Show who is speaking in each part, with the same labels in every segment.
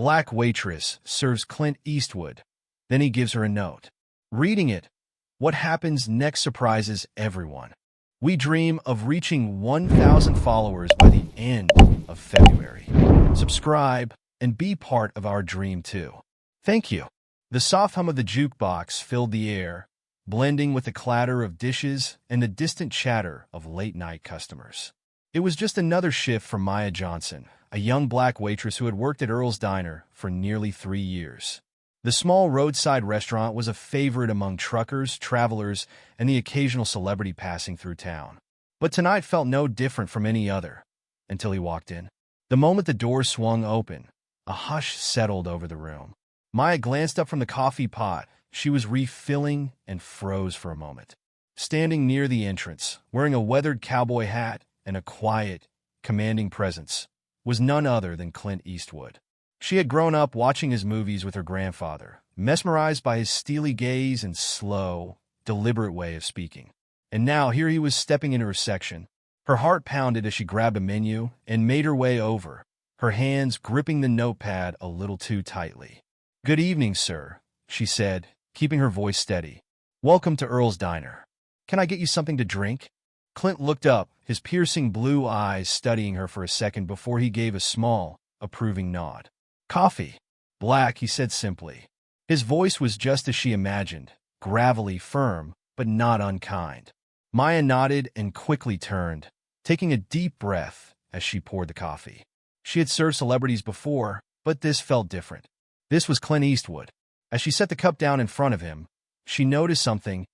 Speaker 1: Black Waitress serves Clint Eastwood. Then he gives her a note. Reading it, what happens next surprises everyone. We dream of reaching 1,000 followers by the end of February. Subscribe and be part of our dream too. Thank you. The soft hum of the jukebox filled the air, blending with the clatter of dishes and the distant chatter of late-night customers. It was just another shift from Maya Johnson, a young black waitress who had worked at Earl's Diner for nearly 3 years. The small roadside restaurant was a favorite among truckers, travelers, and the occasional celebrity passing through town. But tonight felt no different from any other, until he walked in. The moment the door swung open, a hush settled over the room. Maya glanced up from the coffee pot she was refilling and froze for a moment. Standing near the entrance, wearing a weathered cowboy hat and a quiet, commanding presence, was none other than Clint Eastwood. She had grown up watching his movies with her grandfather, mesmerized by his steely gaze and slow, deliberate way of speaking. And now here he was stepping into her section. Her heart pounded as she grabbed a menu and made her way over, her hands gripping the notepad a little too tightly. "Good evening, sir," she said, keeping her voice steady. "Welcome to Earl's Diner. Can I get you something to drink?" Clint looked up, his piercing blue eyes studying her for a second before he gave a small, approving nod. "Coffee. Black," he said simply. His voice was just as she imagined, gravelly, firm, but not unkind. Maya nodded and quickly turned, taking a deep breath as she poured the coffee. She had served celebrities before, but this felt different. This was Clint Eastwood. As she set the cup down in front of him, she noticed something.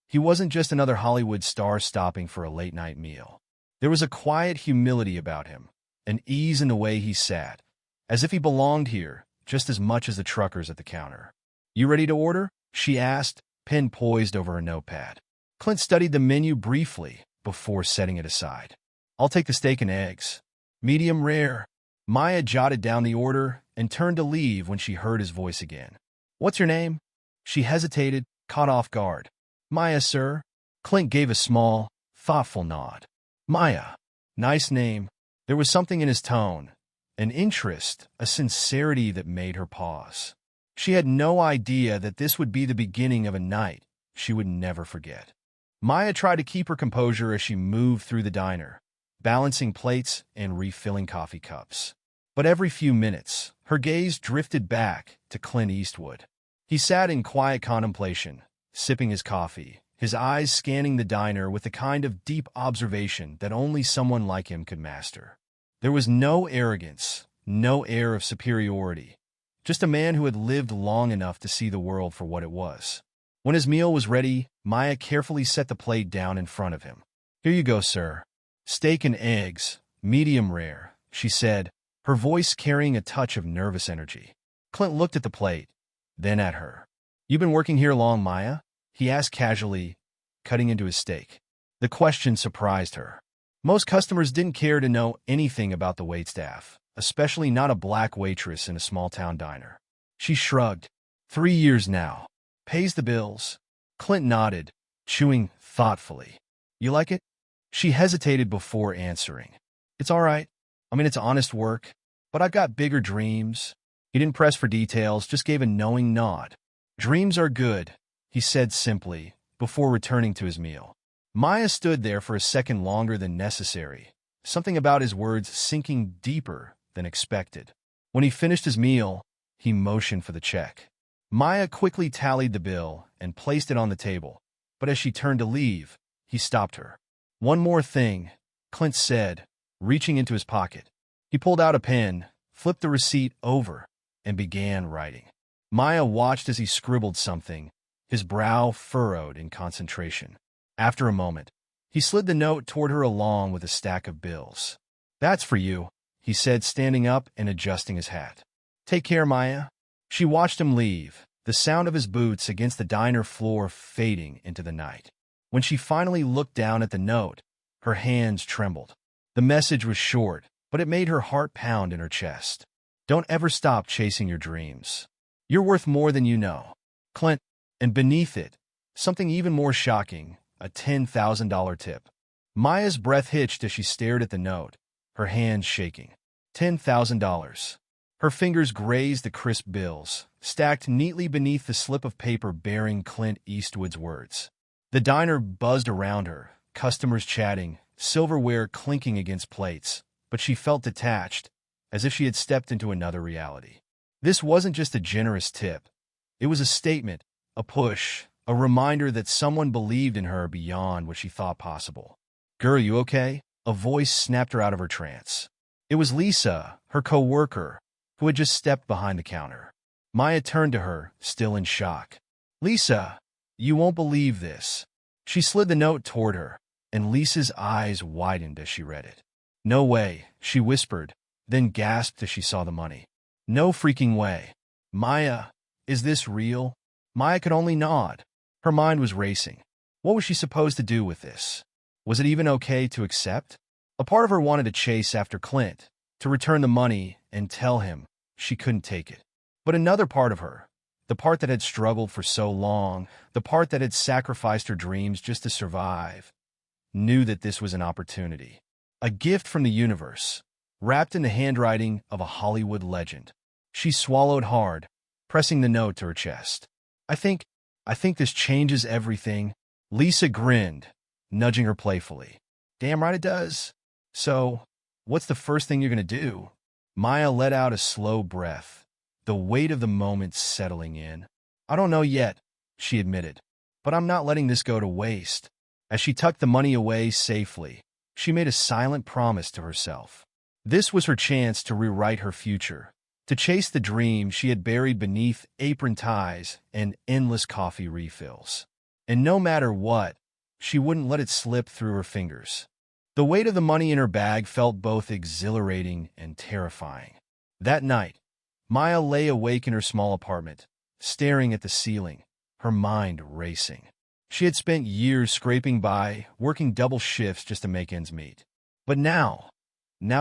Speaker 1: He wasn't just another Hollywood star stopping for a late-night meal. There was a quiet humility about him, an ease in the way he sat, as if he belonged here just as much as the truckers at the counter. "You ready to order?" she asked, pen poised over her notepad. Clint studied the menu briefly before setting it aside. "I'll take the steak and eggs. Medium rare." Maya jotted down the order and turned to leave when she heard his voice again. "What's your name?" She hesitated, caught off guard. "Maya, sir." Clint gave a small, thoughtful nod. "Maya. Nice name." There was something in his tone, an interest, a sincerity that made her pause. She had no idea that this would be the beginning of a night she would never forget. Maya tried to keep her composure as she moved through the diner, balancing plates and refilling coffee cups. But every few minutes, her gaze drifted back to Clint Eastwood. He sat in quiet contemplation, sipping his coffee, his eyes scanning the diner with the kind of deep observation that only someone like him could master. There was no arrogance, no air of superiority, just a man who had lived long enough to see the world for what it was. When his meal was ready, Maya carefully set the plate down in front of him. "Here you go, sir. Steak and eggs, medium rare," she said, her voice carrying a touch of nervous energy. Clint looked at the plate, then at her. "You been working here long, Maya?" he asked casually, cutting into his steak. The question surprised her. Most customers didn't care to know anything about the waitstaff, especially not a black waitress in a small-town diner. She shrugged. 3 years now. Pays the bills." Clint nodded, chewing thoughtfully. "You like it?" She hesitated before answering. "It's all right. I mean, it's honest work, but I've got bigger dreams." He didn't press for details, just gave a knowing nod. "Dreams are good," he said simply, before returning to his meal. Maya stood there for a second longer than necessary, something about his words sinking deeper than expected. When he finished his meal, he motioned for the check. Maya quickly tallied the bill and placed it on the table, but as she turned to leave, he stopped her. "One more thing," Clint said, reaching into his pocket. He pulled out a pen, flipped the receipt over, and began writing. Maya watched as he scribbled something, his brow furrowed in concentration. After a moment, he slid the note toward her along with a stack of bills. "That's for you," he said, standing up and adjusting his hat. "Take care, Maya." She watched him leave, the sound of his boots against the diner floor fading into the night. When she finally looked down at the note, her hands trembled. The message was short, but it made her heart pound in her chest. "Don't ever stop chasing your dreams. You're worth more than you know, Clint." And beneath it, something even more shocking, a $10,000 tip. Maya's breath hitched as she stared at the note, her hands shaking. $10,000. Her fingers grazed the crisp bills, stacked neatly beneath the slip of paper bearing Clint Eastwood's words. The diner buzzed around her, customers chatting, silverware clinking against plates, but she felt detached, as if she had stepped into another reality. This wasn't just a generous tip. It was a statement, a push, a reminder that someone believed in her beyond what she thought possible. "Girl, you okay?" A voice snapped her out of her trance. It was Lisa, her co-worker, who had just stepped behind the counter. Maya turned to her, still in shock. "Lisa, you won't believe this." She slid the note toward her, and Lisa's eyes widened as she read it. "No way," she whispered, then gasped as she saw the money. "No freaking way. Maya, is this real?" Maya could only nod. Her mind was racing. What was she supposed to do with this? Was it even okay to accept? A part of her wanted to chase after Clint, to return the money and tell him she couldn't take it. But another part of her, the part that had struggled for so long, the part that had sacrificed her dreams just to survive, knew that this was an opportunity. A gift from the universe, wrapped in the handwriting of a Hollywood legend. She swallowed hard, pressing the note to her chest. I think this changes everything." Lisa grinned, nudging her playfully. "Damn right it does. So, what's the first thing you're going to do?" Maya let out a slow breath, the weight of the moment settling in. "I don't know yet," she admitted, "but I'm not letting this go to waste." As she tucked the money away safely, she made a silent promise to herself. This was her chance to rewrite her future, to chase the dream she had buried beneath apron ties and endless coffee refills. And no matter what, she wouldn't let it slip through her fingers. The weight of the money in her bag felt both exhilarating and terrifying. That night, Maya lay awake in her small apartment, staring at the ceiling, her mind racing. She had spent years scraping by, working double shifts just to make ends meet. But now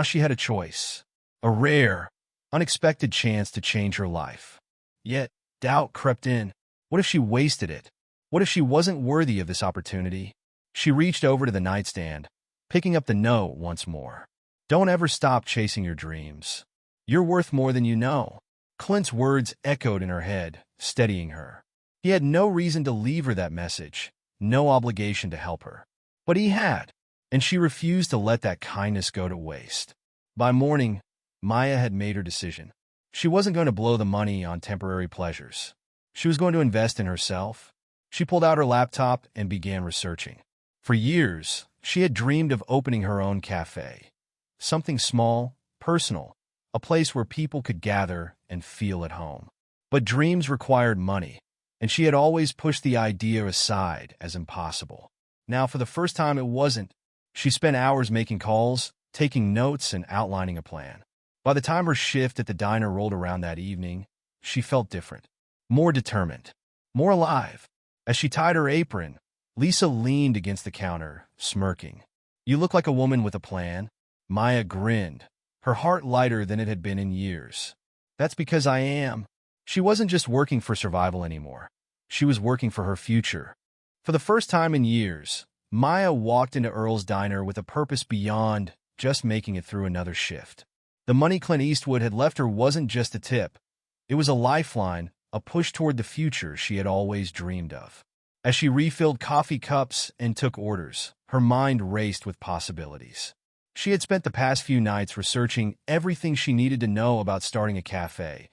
Speaker 1: she had a choice, a rare, unexpected chance to change her life. Yet, doubt crept in. What if she wasted it? What if she wasn't worthy of this opportunity? She reached over to the nightstand, picking up the note once more. "Don't ever stop chasing your dreams. You're worth more than you know." Clint's words echoed in her head, steadying her. He had no reason to leave her that message, no obligation to help her. But he had, and she refused to let that kindness go to waste. By morning, Maya had made her decision. She wasn't going to blow the money on temporary pleasures. She was going to invest in herself. She pulled out her laptop and began researching. For years, she had dreamed of opening her own cafe. Something small, personal, a place where people could gather and feel at home. But dreams required money, and she had always pushed the idea aside as impossible. Now, for the first time, it wasn't. She spent hours making calls, taking notes, and outlining a plan. By the time her shift at the diner rolled around that evening, she felt different, more determined, more alive. As she tied her apron, Lisa leaned against the counter, smirking. "You look like a woman with a plan." Maya grinned, her heart lighter than it had been in years. "That's because I am." She wasn't just working for survival anymore. She was working for her future. For the first time in years, Maya walked into Earl's diner with a purpose beyond just making it through another shift. The money Clint Eastwood had left her wasn't just a tip. It was a lifeline, a push toward the future she had always dreamed of. As she refilled coffee cups and took orders, her mind raced with possibilities. She had spent the past few nights researching everything she needed to know about starting a cafe: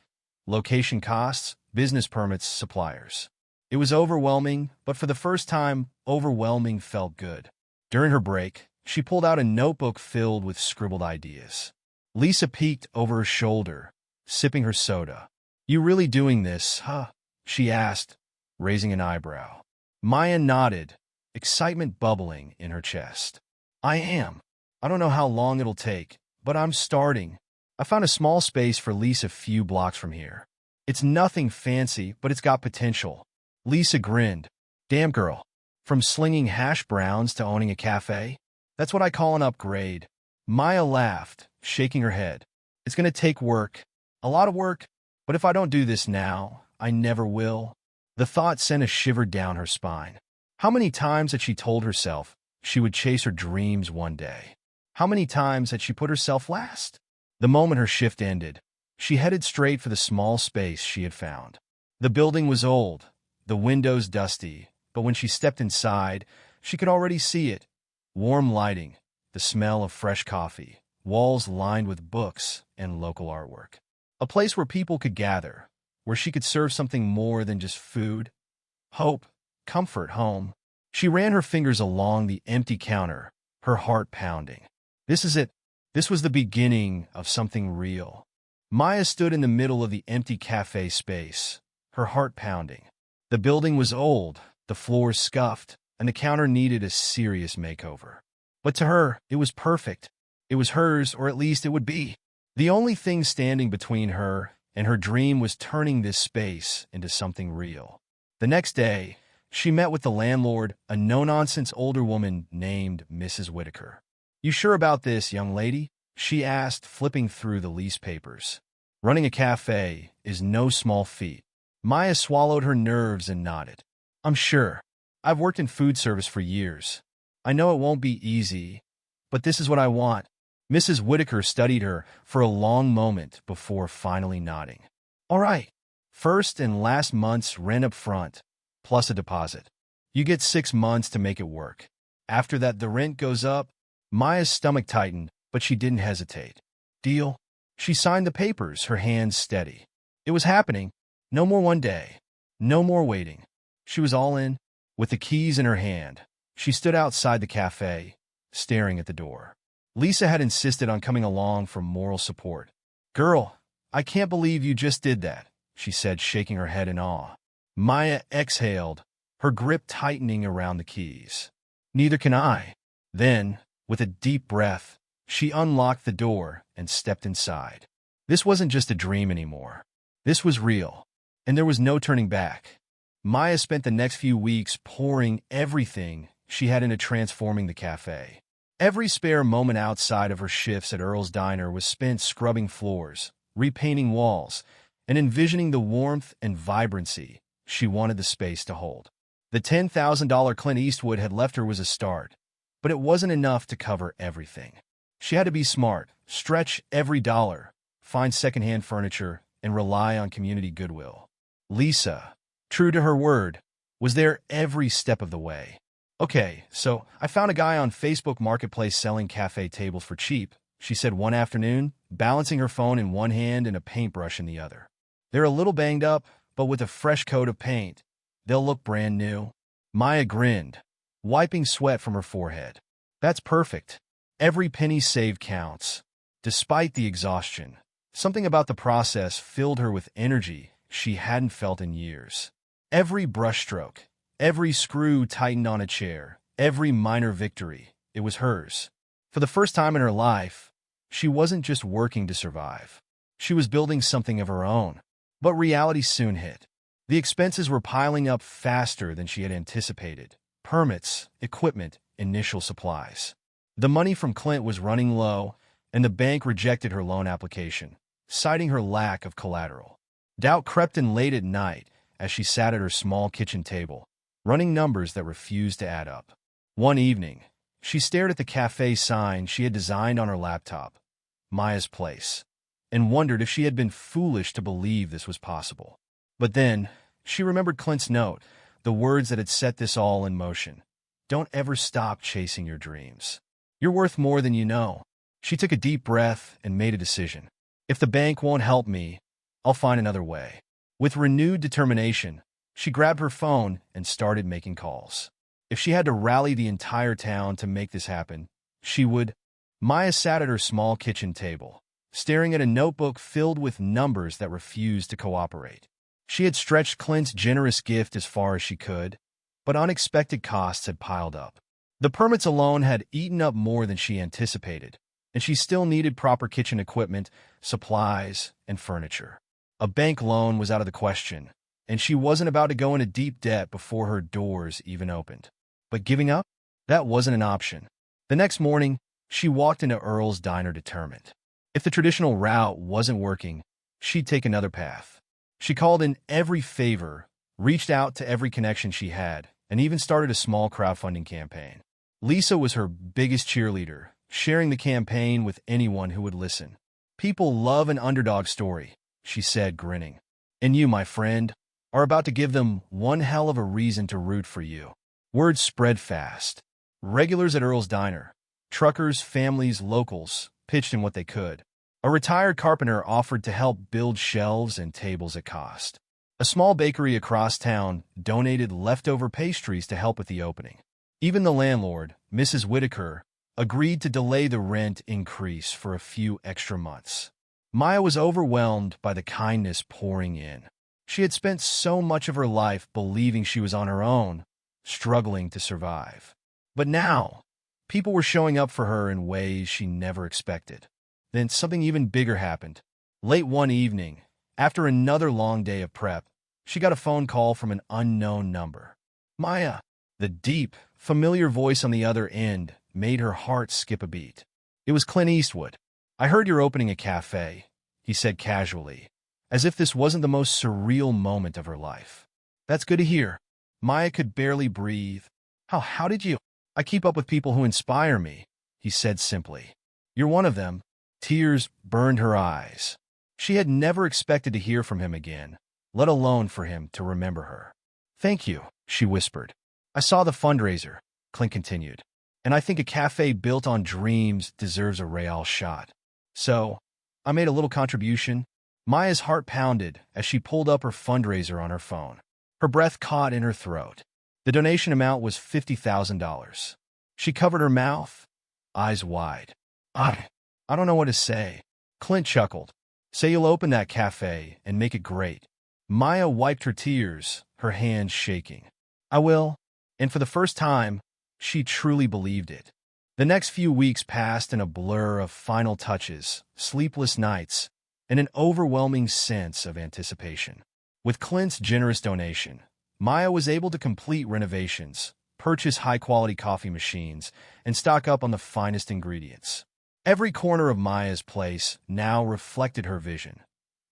Speaker 1: location costs, business permits, suppliers. It was overwhelming, but for the first time, overwhelming felt good. During her break, she pulled out a notebook filled with scribbled ideas. Lisa peeked over her shoulder, sipping her soda. "You really doing this, huh?" she asked, raising an eyebrow. Maya nodded, excitement bubbling in her chest. "I am. I don't know how long it'll take, but I'm starting." I found a small space for Lisa a few blocks from here. It's nothing fancy, but it's got potential. Lisa grinned. "Damn, girl. From slinging hash browns to owning a cafe? That's what I call an upgrade." Maya laughed, shaking her head. "It's going to take work. A lot of work. But if I don't do this now, I never will." The thought sent a shiver down her spine. How many times had she told herself she would chase her dreams one day? How many times had she put herself last? The moment her shift ended, She headed straight for the small space she had found. The building was old, the windows dusty, but when she stepped inside, she could already see it. Warm lighting, the smell of fresh coffee, walls lined with books and local artwork. A place where people could gather, where she could serve something more than just food. Hope, comfort, home. She ran her fingers along the empty counter, her heart pounding. This is it. This was the beginning of something real. Maya stood in the middle of the empty cafe space, her heart pounding. The building was old, the floors scuffed, and the counter needed a serious makeover. But to her, it was perfect. It was hers, or at least it would be. The only thing standing between her and her dream was turning this space into something real. The next day, she met with the landlord, a no-nonsense older woman named Mrs. Whitaker. "You sure about this, young lady?" she asked, flipping through the lease papers. Running a cafe is no small feat. Maya swallowed her nerves and nodded. "I'm sure. I've worked in food service for years. I know it won't be easy, but this is what I want." Mrs. Whitaker studied her for a long moment before finally nodding. "All right. First and last month's rent up front, plus a deposit. You get 6 months to make it work. After that, the rent goes up." Maya's stomach tightened, but she didn't hesitate. "Deal?" She signed the papers, her hands steady. It was happening. No more one day. No more waiting. She was all in. With the keys in her hand, she stood outside the cafe, staring at the door. Lisa had insisted on coming along for moral support. "Girl, I can't believe you just did that," she said, shaking her head in awe. Maya exhaled, her grip tightening around the keys. "Neither can I." Then, with a deep breath, she unlocked the door and stepped inside. This wasn't just a dream anymore. This was real, and there was no turning back. Maya spent the next few weeks pouring everything she had into transforming the cafe. Every spare moment outside of her shifts at Earl's Diner was spent scrubbing floors, repainting walls, and envisioning the warmth and vibrancy she wanted the space to hold. The $10,000 Clint Eastwood had left her was a start, but it wasn't enough to cover everything. She had to be smart, stretch every dollar, find secondhand furniture, and rely on community goodwill. Lisa, true to her word, was there every step of the way. "Okay, so I found a guy on Facebook Marketplace selling cafe tables for cheap," she said one afternoon, balancing her phone in one hand and a paintbrush in the other. "They're a little banged up, but with a fresh coat of paint, they'll look brand new." Maya grinned, wiping sweat from her forehead. "That's perfect. Every penny saved counts." Despite the exhaustion, something about the process filled her with energy she hadn't felt in years. Every brushstroke, every screw tightened on a chair, every minor victory, it was hers. For the first time in her life, she wasn't just working to survive. She was building something of her own. But reality soon hit. The expenses were piling up faster than she had anticipated. Permits, equipment, initial supplies. The money from Clint was running low, and the bank rejected her loan application, citing her lack of collateral. Doubt crept in late at night as she sat at her small kitchen table, running numbers that refused to add up. One evening, she stared at the cafe sign she had designed on her laptop, Maya's Place, and wondered if she had been foolish to believe this was possible. But then, she remembered Clint's note, the words that had set this all in motion. "Don't ever stop chasing your dreams. You're worth more than you know." She took a deep breath and made a decision. "If the bank won't help me, I'll find another way." With renewed determination, she grabbed her phone and started making calls. If she had to rally the entire town to make this happen, she would. Maya sat at her small kitchen table, staring at a notebook filled with numbers that refused to cooperate. She had stretched Clint's generous gift as far as she could, but unexpected costs had piled up. The permits alone had eaten up more than she anticipated, and she still needed proper kitchen equipment, supplies, and furniture. A bank loan was out of the question, and she wasn't about to go into deep debt before her doors even opened. But giving up? That wasn't an option. The next morning, she walked into Earl's Diner determined. If the traditional route wasn't working, she'd take another path. She called in every favor, reached out to every connection she had, and even started a small crowdfunding campaign. Lisa was her biggest cheerleader, sharing the campaign with anyone who would listen. People love an underdog story, she said, grinning. And you, my friend, are about to give them one hell of a reason to root for you. Word spread fast. Regulars at Earl's Diner, truckers, families, locals, pitched in what they could. A retired carpenter offered to help build shelves and tables at cost. A small bakery across town donated leftover pastries to help with the opening. Even the landlord, Mrs. Whitaker, agreed to delay the rent increase for a few extra months. Maya was overwhelmed by the kindness pouring in. She had spent so much of her life believing she was on her own, struggling to survive. But now, people were showing up for her in ways she never expected. Then something even bigger happened. Late one evening, after another long day of prep, she got a phone call from an unknown number. Maya, the deep, familiar voice on the other end, made her heart skip a beat. It was Clint Eastwood. I heard you're opening a cafe, he said casually, as if this wasn't the most surreal moment of her life. That's good to hear. Maya could barely breathe. How did you? I keep up with people who inspire me, he said simply. You're one of them. Tears burned her eyes. She had never expected to hear from him again, let alone for him to remember her. Thank you, she whispered. I saw the fundraiser, Clint continued, and I think a cafe built on dreams deserves a real shot. So, I made a little contribution. Maya's heart pounded as she pulled up her fundraiser on her phone. Her breath caught in her throat. The donation amount was $50,000. She covered her mouth, eyes wide. I don't know what to say. Clint chuckled. Say you'll open that cafe and make it great. Maya wiped her tears, her hands shaking. I will. And for the first time, she truly believed it. The next few weeks passed in a blur of final touches, sleepless nights, and an overwhelming sense of anticipation. With Clint's generous donation, Maya was able to complete renovations, purchase high-quality coffee machines, and stock up on the finest ingredients. Every corner of Maya's place now reflected her vision.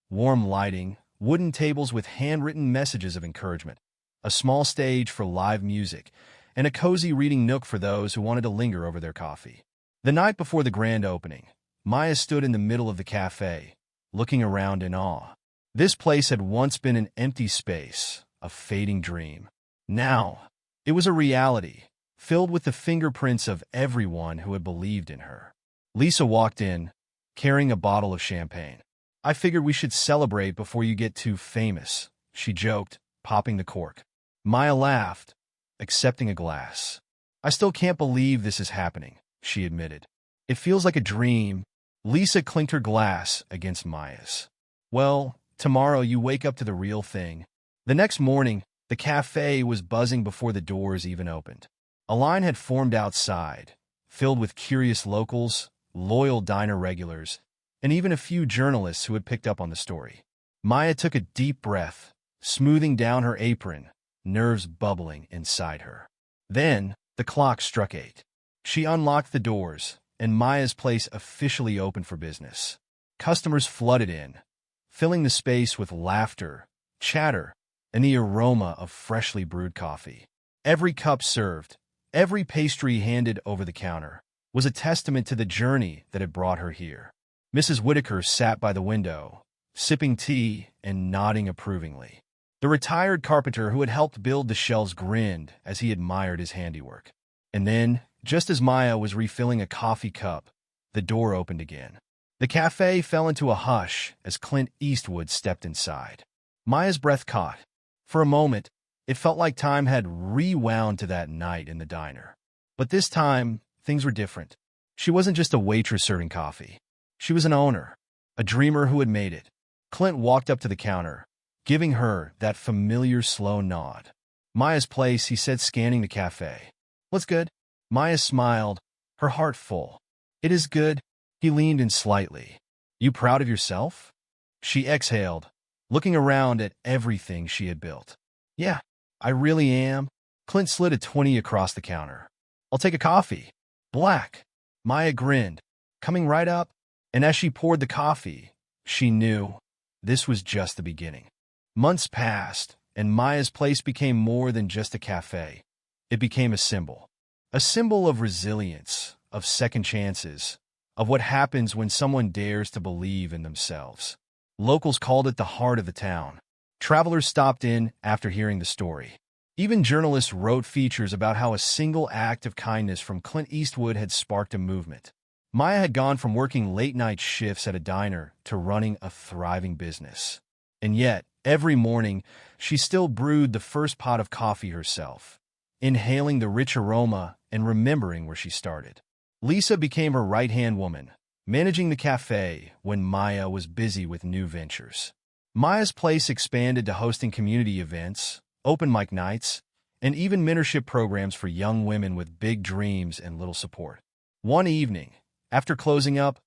Speaker 1: Warm lighting, wooden tables with handwritten messages of encouragement, a small stage for live music, and a cozy reading nook for those who wanted to linger over their coffee. The night before the grand opening, Maya stood in the middle of the cafe, looking around in awe. This place had once been an empty space, a fading dream. Now, it was a reality, filled with the fingerprints of everyone who had believed in her. Lisa walked in, carrying a bottle of champagne. I figured we should celebrate before you get too famous, she joked, popping the cork. Maya laughed, accepting a glass. I still can't believe this is happening, she admitted. It feels like a dream. Lisa clinked her glass against Maya's. Well, tomorrow you wake up to the real thing. The next morning, the cafe was buzzing before the doors even opened. A line had formed outside, filled with curious locals, loyal diner regulars, and even a few journalists who had picked up on the story. Maya took a deep breath, smoothing down her apron, nerves bubbling inside her. Then, the clock struck 8. She unlocked the doors, and Maya's place officially opened for business. Customers flooded in, filling the space with laughter, chatter, and the aroma of freshly brewed coffee. Every cup served, every pastry handed over the counter, was a testament to the journey that had brought her here. Mrs. Whitaker sat by the window, sipping tea and nodding approvingly. The retired carpenter who had helped build the shelves grinned as he admired his handiwork. And then, just as Maya was refilling a coffee cup, the door opened again. The cafe fell into a hush as Clint Eastwood stepped inside. Maya's breath caught. For a moment, it felt like time had rewound to that night in the diner. But this time, things were different. She wasn't just a waitress serving coffee. She was an owner, a dreamer who had made it. Clint walked up to the counter, giving her that familiar slow nod. Maya's place, he said, scanning the cafe. What's good? Maya smiled, her heart full. It is good. He leaned in slightly. You proud of yourself? She exhaled, looking around at everything she had built. Yeah, I really am. Clint slid a 20 across the counter. I'll take a coffee. Black. Maya grinned, coming right up, and as she poured the coffee, she knew this was just the beginning. Months passed, and Maya's place became more than just a cafe. It became a symbol of resilience, of second chances, of what happens when someone dares to believe in themselves. Locals called it the heart of the town. Travelers stopped in after hearing the story. Even journalists wrote features about how a single act of kindness from Clint Eastwood had sparked a movement. Maya had gone from working late-night shifts at a diner to running a thriving business. And yet, every morning, she still brewed the first pot of coffee herself, inhaling the rich aroma and remembering where she started. Lisa became her right-hand woman, managing the cafe when Maya was busy with new ventures. Maya's place expanded to hosting community events, open mic nights, and even mentorship programs for young women with big dreams and little support. One evening, after closing up,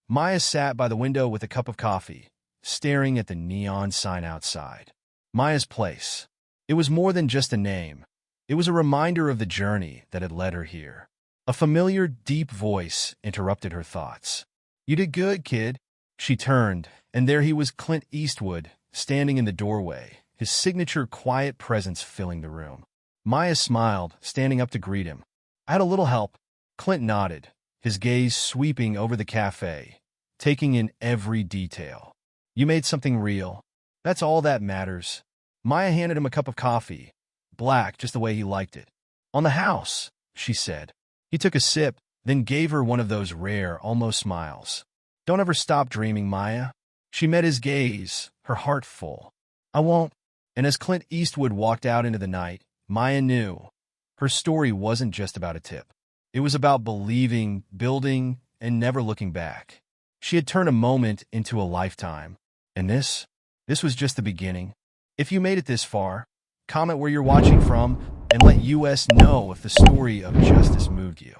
Speaker 1: Maya sat by the window with a cup of coffee, staring at the neon sign outside. Maya's Place. It was more than just a name. It was a reminder of the journey that had led her here. A familiar, deep voice interrupted her thoughts. "You did good, kid." She turned, and there he was, Clint Eastwood, standing in the doorway, his signature quiet presence filling the room. Maya smiled, standing up to greet him. "I had a little help." Clint nodded, his gaze sweeping over the cafe, taking in every detail. "You made something real. That's all that matters." Maya handed him a cup of coffee, black just the way he liked it. "On the house," she said. He took a sip, then gave her one of those rare, almost smiles. "Don't ever stop dreaming, Maya." She met his gaze, her heart full. "I won't." And as Clint Eastwood walked out into the night, Maya knew her story wasn't just about a tip. It was about believing, building, and never looking back. She had turned a moment into a lifetime. And this was just the beginning. If you made it this far, comment where you're watching from and let us know if the story of justice moved you.